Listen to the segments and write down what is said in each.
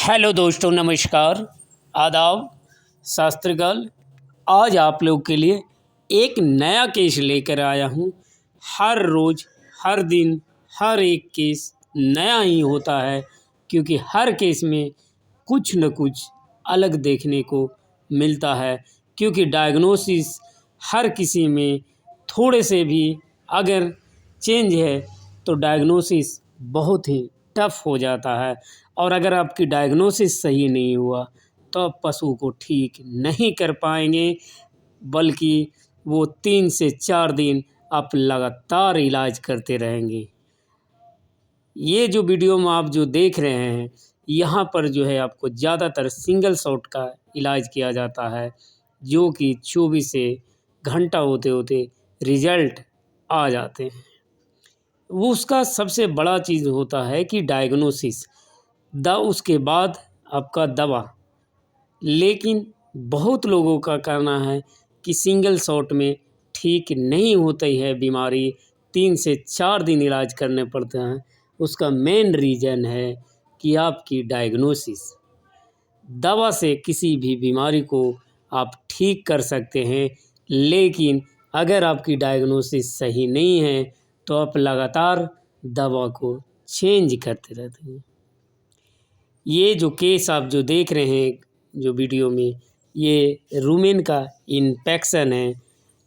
Hello दोस्तों, नमस्कार, आदाब, शास्त्रगल। आज आप लोग के लिए एक नया केस लेकर आया हूँ। हर रोज़, हर दिन, हर एक केस नया ही होता है, क्योंकि हर केस में कुछ न कुछ अलग देखने को मिलता है। क्योंकि डायग्नोसिस हर किसी में थोड़े से भी अगर चेंज है तो डायग्नोसिस बहुत ही टफ हो जाता है। और अगर आपकी डायग्नोसिस सही नहीं हुआ तो आप पशु को ठीक नहीं कर पाएंगे, बल्कि वो 3 से 4 दिन आप लगातार इलाज करते रहेंगे। ये जो वीडियो में आप जो देख रहे हैं, यहाँ पर जो है आपको ज़्यादातर सिंगल शॉट का इलाज किया जाता है, जो कि 24 से घंटा होते होते रिजल्ट आ जाते हैं। वो उसका सबसे बड़ा चीज़ होता है कि डायग्नोसिस उसके बाद आपका दवा। लेकिन बहुत लोगों का कहना है कि सिंगल शॉट में ठीक नहीं होती है बीमारी, 3 से 4 दिन इलाज करने पड़ते हैं। उसका मेन रीज़न है कि आपकी डायग्नोसिस। दवा से किसी भी बीमारी को आप ठीक कर सकते हैं, लेकिन अगर आपकी डायग्नोसिस सही नहीं है तो आप लगातार दवा को चेंज करते रहते हैं। ये जो केस आप जो देख रहे हैं जो वीडियो में, ये रूमेन का इन्फेक्शन है,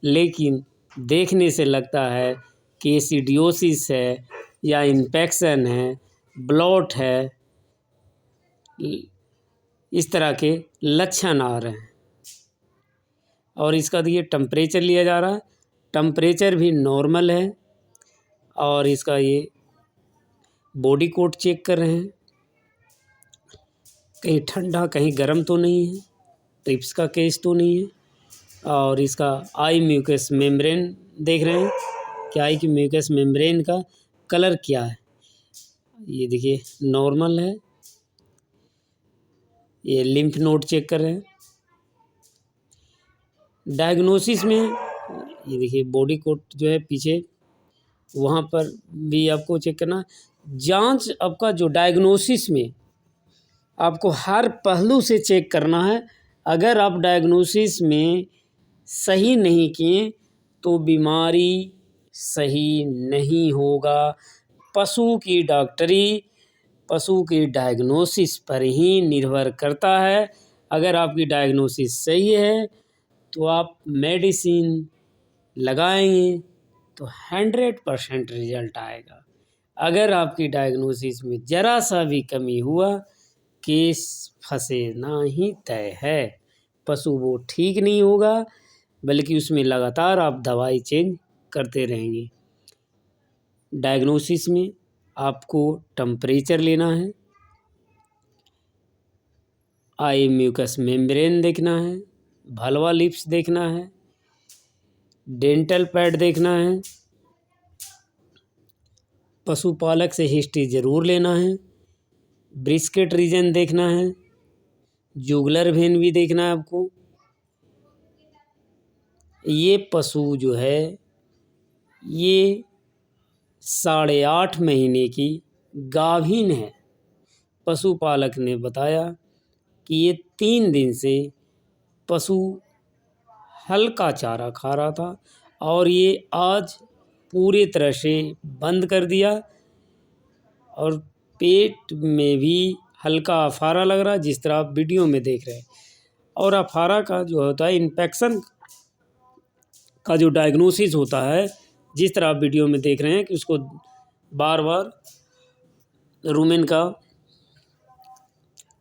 लेकिन देखने से लगता है कि एसिडियोसिस है या इन्फेक्शन है, ब्लॉट है, इस तरह के लक्षण आ रहे हैं। और इसका देखिए टेम्परेचर लिया जा रहा है, टेम्परेचर भी नॉर्मल है। और इसका ये बॉडी कोट चेक कर रहे हैं, कहीं ठंडा कहीं गर्म तो नहीं है, ट्रिप्स का केस तो नहीं है। और इसका आई म्यूकस मेम्ब्रेन देख रहे हैं कि आई की म्यूकस मेम्ब्रेन का कलर क्या है। ये देखिए नॉर्मल है। ये लिम्फ नोड चेक कर रहे हैं। डायग्नोसिस में ये देखिए बॉडी कोट जो है पीछे, वहाँ पर भी आपको चेक करना। जांच आपका जो डायग्नोसिस में आपको हर पहलू से चेक करना है। अगर आप डायग्नोसिस में सही नहीं किए तो बीमारी सही नहीं होगा। पशु की डॉक्टरी पशु की डायग्नोसिस पर ही निर्भर करता है। अगर आपकी डायग्नोसिस सही है तो आप मेडिसिन लगाएंगे तो 100% रिजल्ट आएगा। अगर आपकी डायग्नोसिस में ज़रा सा भी कमी हुआ, केस फंसेना ही तय है। पशु वो ठीक नहीं होगा, बल्कि उसमें लगातार आप दवाई चेंज करते रहेंगे। डायग्नोसिस में आपको टेम्परेचर लेना है, आई म्यूकस मेम्ब्रेन देखना है, भलवा लिप्स देखना है, डेंटल पैड देखना है, पशुपालक से हिस्ट्री ज़रूर लेना है, ब्रिस्केट रीजन देखना है, जुगलर वेन भी देखना है आपको। ये पशु जो है ये 8.5 महीने की गाभिन है। पशुपालक ने बताया कि ये 3 दिन से पशु हल्का चारा खा रहा था और ये आज पूरी तरह से बंद कर दिया। और पेट में भी हल्का अफारा लग रहा है, जिस तरह आप वीडियो में देख रहे हैं। और अफारा का जो होता है, इन्फेक्शन का जो डायग्नोसिस होता है, जिस तरह आप वीडियो में देख रहे हैं कि उसको बार बार रूमेन का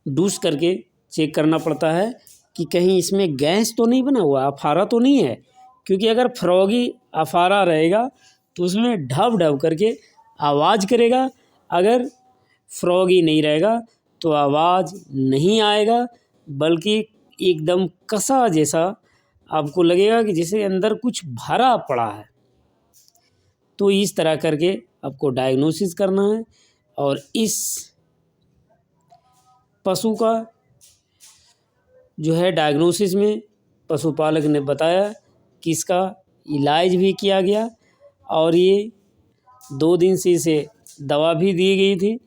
डूस करके चेक करना पड़ता है कि कहीं इसमें गैस तो नहीं बना हुआ, अफारा तो नहीं है। क्योंकि अगर फ्रॉगी अफारा रहेगा तो उसमें ढब ढब करके आवाज़ करेगा। अगर फ्रॉगी नहीं रहेगा तो आवाज़ नहीं आएगा, बल्कि एकदम कसा जैसा आपको लगेगा कि जैसे अंदर कुछ भरा पड़ा है। तो इस तरह करके आपको डायग्नोसिस करना है। और इस पशु का जो है डायग्नोसिस में पशुपालक ने बताया कि इसका इलाज भी किया गया और ये 2 दिन से इसे दवा भी दी गई थी,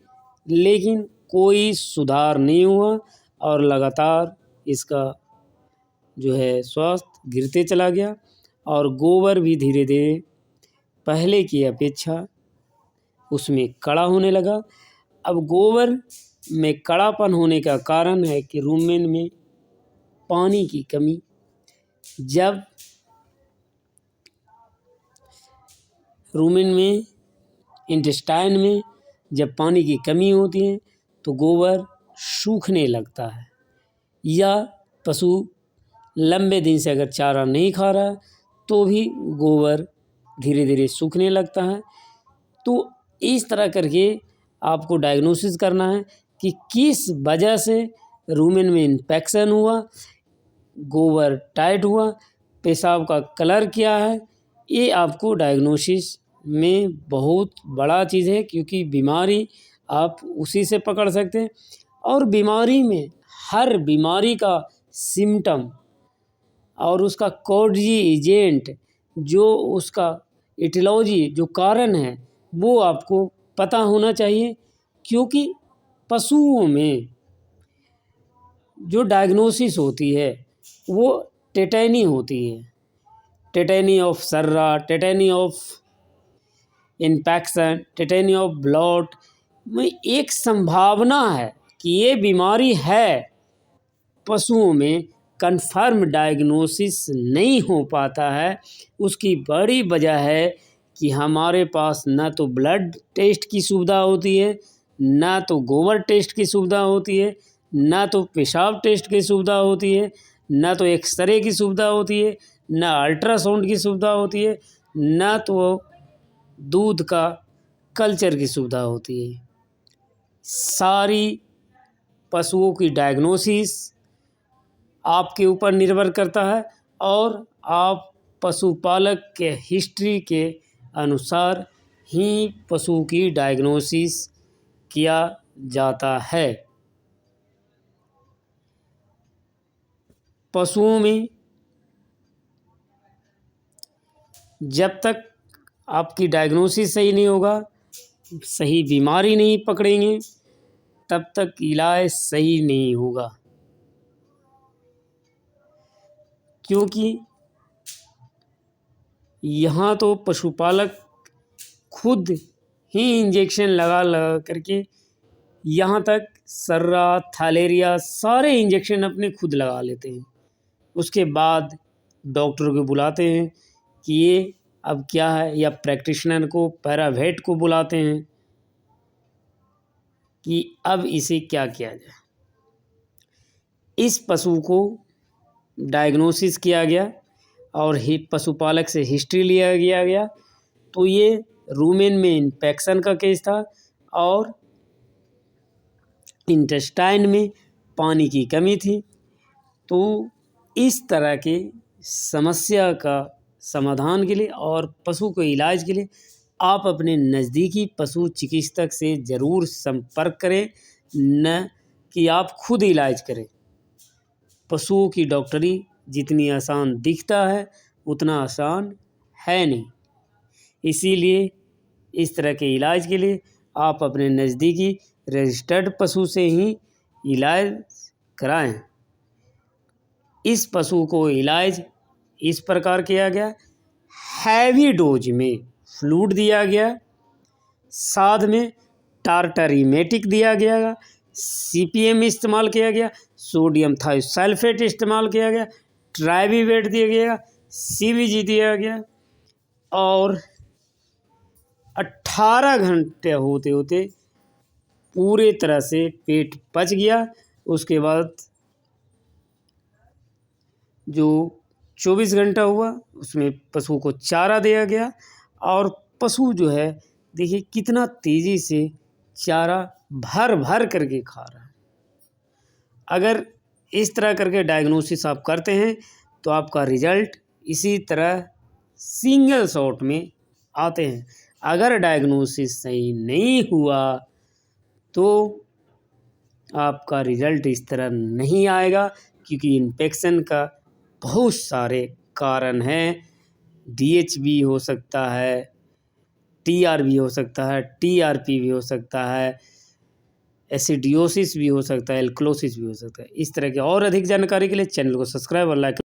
लेकिन कोई सुधार नहीं हुआ और लगातार इसका जो है स्वास्थ्य गिरते चला गया और गोबर भी धीरे धीरे पहले की अपेक्षा उसमें कड़ा होने लगा। अब गोबर में कड़ापन होने का कारण है कि रूमेन में पानी की कमी। जब रूमेन में इंटेस्टाइन में जब पानी की कमी होती है तो गोबर सूखने लगता है, या पशु लंबे दिन से अगर चारा नहीं खा रहा तो भी गोबर धीरे धीरे सूखने लगता है। तो इस तरह करके आपको डायग्नोसिस करना है कि किस वजह से रूमेन में इन्फेक्शन हुआ, गोबर टाइट हुआ, पेशाब का कलर क्या है। ये आपको डायग्नोसिस में बहुत बड़ा चीज़ है, क्योंकि बीमारी आप उसी से पकड़ सकते हैं। और बीमारी में हर बीमारी का सिम्टम और उसका कॉजी एजेंट, जो उसका एटियोलॉजी जो कारण है, वो आपको पता होना चाहिए। क्योंकि पशुओं में जो डायग्नोसिस होती है वो टेटेनी होती है, टेटेनी ऑफ सर्रा, tetany of infection, tetany of blot में एक संभावना है कि ये बीमारी है। पशुओं में कंफर्म डायग्नोसिस नहीं हो पाता है। उसकी बड़ी वजह है कि हमारे पास ना तो ब्लड टेस्ट की सुविधा होती है, ना तो गोबर टेस्ट की सुविधा होती है, ना तो पेशाब टेस्ट की सुविधा होती है, ना तो एक्सरे की सुविधा होती है, ना अल्ट्रासाउंड की सुविधा होती है, ना तो दूध का कल्चर की सुविधा होती है। सारी पशुओं की डायग्नोसिस आपके ऊपर निर्भर करता है और आप पशुपालक के हिस्ट्री के अनुसार ही पशु की डायग्नोसिस किया जाता है। पशुओं में जब तक आपकी डायग्नोसिस सही नहीं होगा, सही बीमारी नहीं पकड़ेंगे, तब तक इलाज सही नहीं होगा। क्योंकि यहाँ तो पशुपालक खुद ही इंजेक्शन लगा लगा करके, यहाँ तक सर्रा, थालेरिया सारे इंजेक्शन अपने खुद लगा लेते हैं। उसके बाद डॉक्टर को बुलाते हैं कि ये अब क्या है, या प्रैक्टिशनर को, पैरावेट को बुलाते हैं कि अब इसे क्या किया जाए। इस पशु को डायग्नोसिस किया गया और पशुपालक से हिस्ट्री लिया गया तो ये रूमेन में इन्फेक्शन का केस था और इंटेस्टाइन में पानी की कमी थी। तो इस तरह के समस्या का समाधान के लिए और पशु के इलाज के लिए आप अपने नज़दीकी पशु चिकित्सक से ज़रूर संपर्क करें, न कि आप खुद इलाज करें। पशुओं की डॉक्टरी जितनी आसान दिखता है उतना आसान है नहीं। इसीलिए इस तरह के इलाज के लिए आप अपने नज़दीकी रजिस्टर्ड पशु से ही इलाज कराएं। इस पशु को इलाज इस प्रकार किया गया, हैवी डोज में फ्लूइड दिया गया, साथ में टार्टरीमेटिक दिया गया, CPM इस्तेमाल किया गया, सोडियम थायोसल्फेट इस्तेमाल किया गया, ट्राइवीवेट दिया गया, CBG दिया गया और 18 घंटे होते होते पूरे तरह से पेट पच गया। उसके बाद जो 24 घंटा हुआ उसमें पशु को चारा दिया गया और पशु जो है देखिए कितना तेज़ी से चारा भर भर करके खा रहा है। अगर इस तरह करके डायग्नोसिस आप करते हैं तो आपका रिजल्ट इसी तरह सिंगल शॉट में आते हैं। अगर डायग्नोसिस सही नहीं हुआ तो आपका रिजल्ट इस तरह नहीं आएगा, क्योंकि इन्फेक्शन का बहुत सारे कारण हैं। DHB हो सकता है, TR भी हो सकता है, TRP भी हो सकता है, एसिडियोसिस भी हो सकता है, एल्क्लोसिस भी हो सकता है। इस तरह की और अधिक जानकारी के लिए चैनल को सब्सक्राइब और लाइक